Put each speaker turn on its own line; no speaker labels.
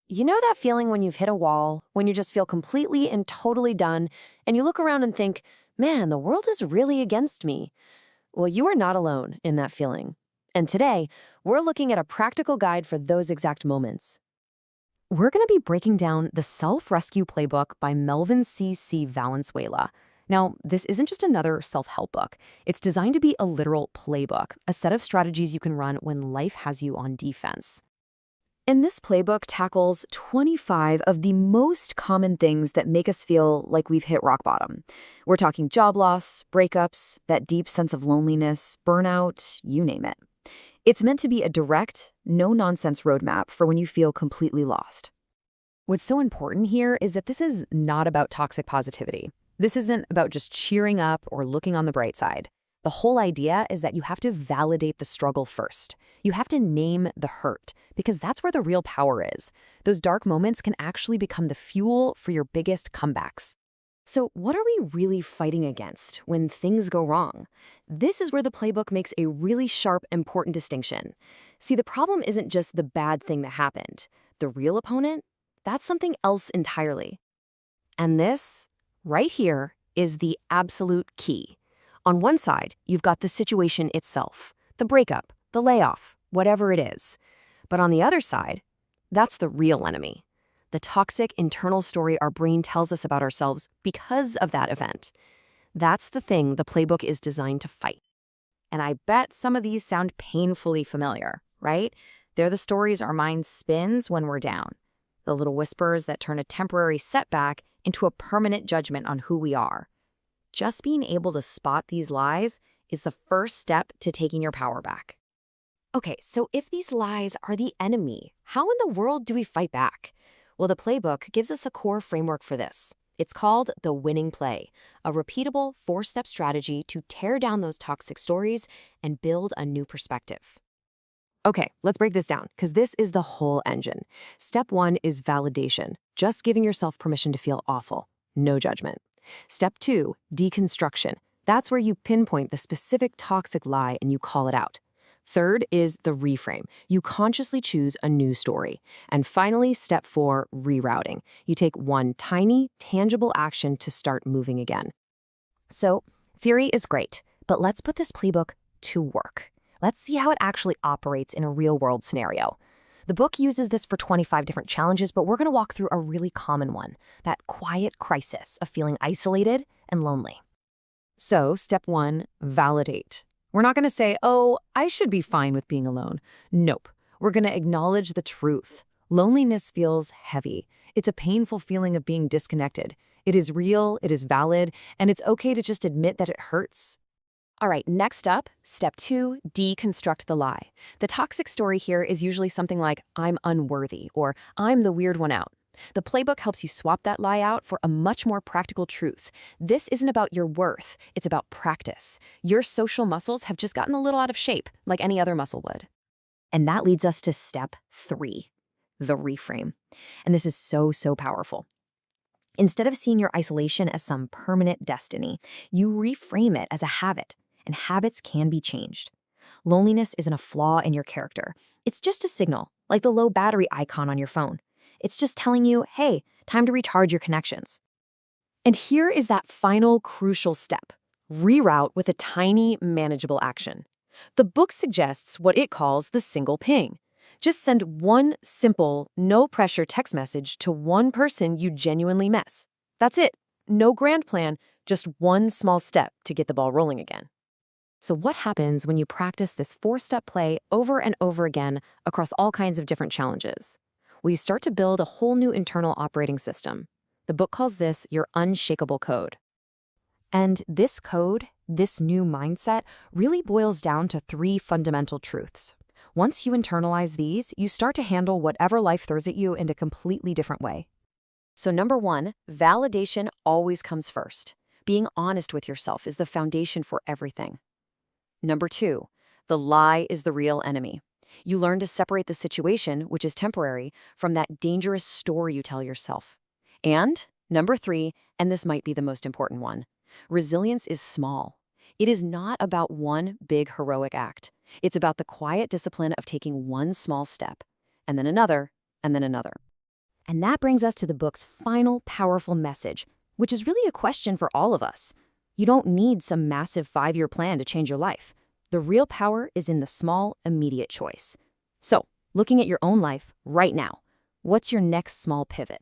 You know that feeling when you've hit a wall, when you just feel completely and totally done, and you look around and think, man, the world is really against me? Well, you are not alone in that feeling. And today, we're looking at a practical guide for those exact moments. We're going to be breaking down the Self-Rescue Playbook by Melvyn C. Valenzuela. Now, this isn't just another self-help book. It's designed to be a literal playbook, a set of strategies you can run when life has you on defense. And this playbook tackles 25 of the most common things that make us feel like we've hit rock bottom. We're talking job loss, breakups, that deep sense of loneliness, burnout, you name it. It's meant to be a direct, no-nonsense roadmap for when you feel completely lost. What's so important here is that this is not about toxic positivity. This isn't about just cheering up or looking on the bright side. The whole idea is that you have to validate the struggle first. You have to name the hurt, because that's where the real power is. Those dark moments can actually become the fuel for your biggest comebacks. So what are we really fighting against when things go wrong? This is where the playbook makes a really sharp, important distinction. See, the problem isn't just the bad thing that happened. The real opponent? That's something else entirely. And this, right here, is the absolute key. On one side, you've got the situation itself, the breakup, the layoff, whatever it is. But on the other side, that's the real enemy, the toxic internal story our brain tells us about ourselves because of that event. That's the thing the playbook is designed to fight. And I bet some of these sound painfully familiar, right? They're the stories our mind spins when we're down, the little whispers that turn a temporary setback into a permanent judgment on who we are. Just being able to spot these lies is the first step to taking your power back. Okay, so if these lies are the enemy, how in the world do we fight back? Well, the playbook gives us a core framework for this. It's called the winning play, a repeatable 4-step strategy to tear down those toxic stories and build a new perspective. Okay, let's break this down, because this is the whole engine. Step 1 is validation, just giving yourself permission to feel awful, no judgment. Step 2, deconstruction. That's where you pinpoint the specific toxic lie and you call it out. Third is the reframe. You consciously choose a new story. And finally, step 4, rerouting. You take one tiny, tangible action to start moving again. So, theory is great, but let's put this playbook to work. Let's see how it actually operates in a real-world scenario. The book uses this for 25 different challenges, but we're going to walk through a really common one, that quiet crisis of feeling isolated and lonely. So, step 1, validate. We're not going to say, oh, I should be fine with being alone. Nope. We're going to acknowledge the truth. Loneliness feels heavy. It's a painful feeling of being disconnected. It is real, it is valid, and it's okay to just admit that it hurts. All right, next up, step 2, deconstruct the lie. The toxic story here is usually something like, I'm unworthy, or I'm the weird one out. The playbook helps you swap that lie out for a much more practical truth. This isn't about your worth, it's about practice. Your social muscles have just gotten a little out of shape, like any other muscle would. And that leads us to step 3, the reframe. And this is so powerful. Instead of seeing your isolation as some permanent destiny, you reframe it as a habit. And habits can be changed. Loneliness isn't a flaw in your character. It's just a signal, like the low battery icon on your phone. It's just telling you, hey, time to recharge your connections. And here is that final crucial step, reroute with a tiny, manageable action. The book suggests what it calls the single ping. Just send one simple, no-pressure text message to one person you genuinely miss. That's it. No grand plan, just one small step to get the ball rolling again. So what happens when you practice this 4-step play over and over again across all kinds of different challenges? Well, you start to build a whole new internal operating system. The book calls this your unshakable code. And this code, this new mindset, really boils down to 3 fundamental truths. Once you internalize these, you start to handle whatever life throws at you in a completely different way. So number 1, validation always comes first. Being honest with yourself is the foundation for everything. Number 2, the lie is the real enemy. You learn to separate the situation, which is temporary, from that dangerous story you tell yourself. And number 3, and this might be the most important one, resilience is small. It is not about one big heroic act. It's about the quiet discipline of taking one small step, and then another, and then another.
And that brings us to the book's final powerful message, which is really a question for all of us. You don't need some massive 5-year plan to change your life. The real power is in the small, immediate choice. So, looking at your own life right now, what's your next small pivot?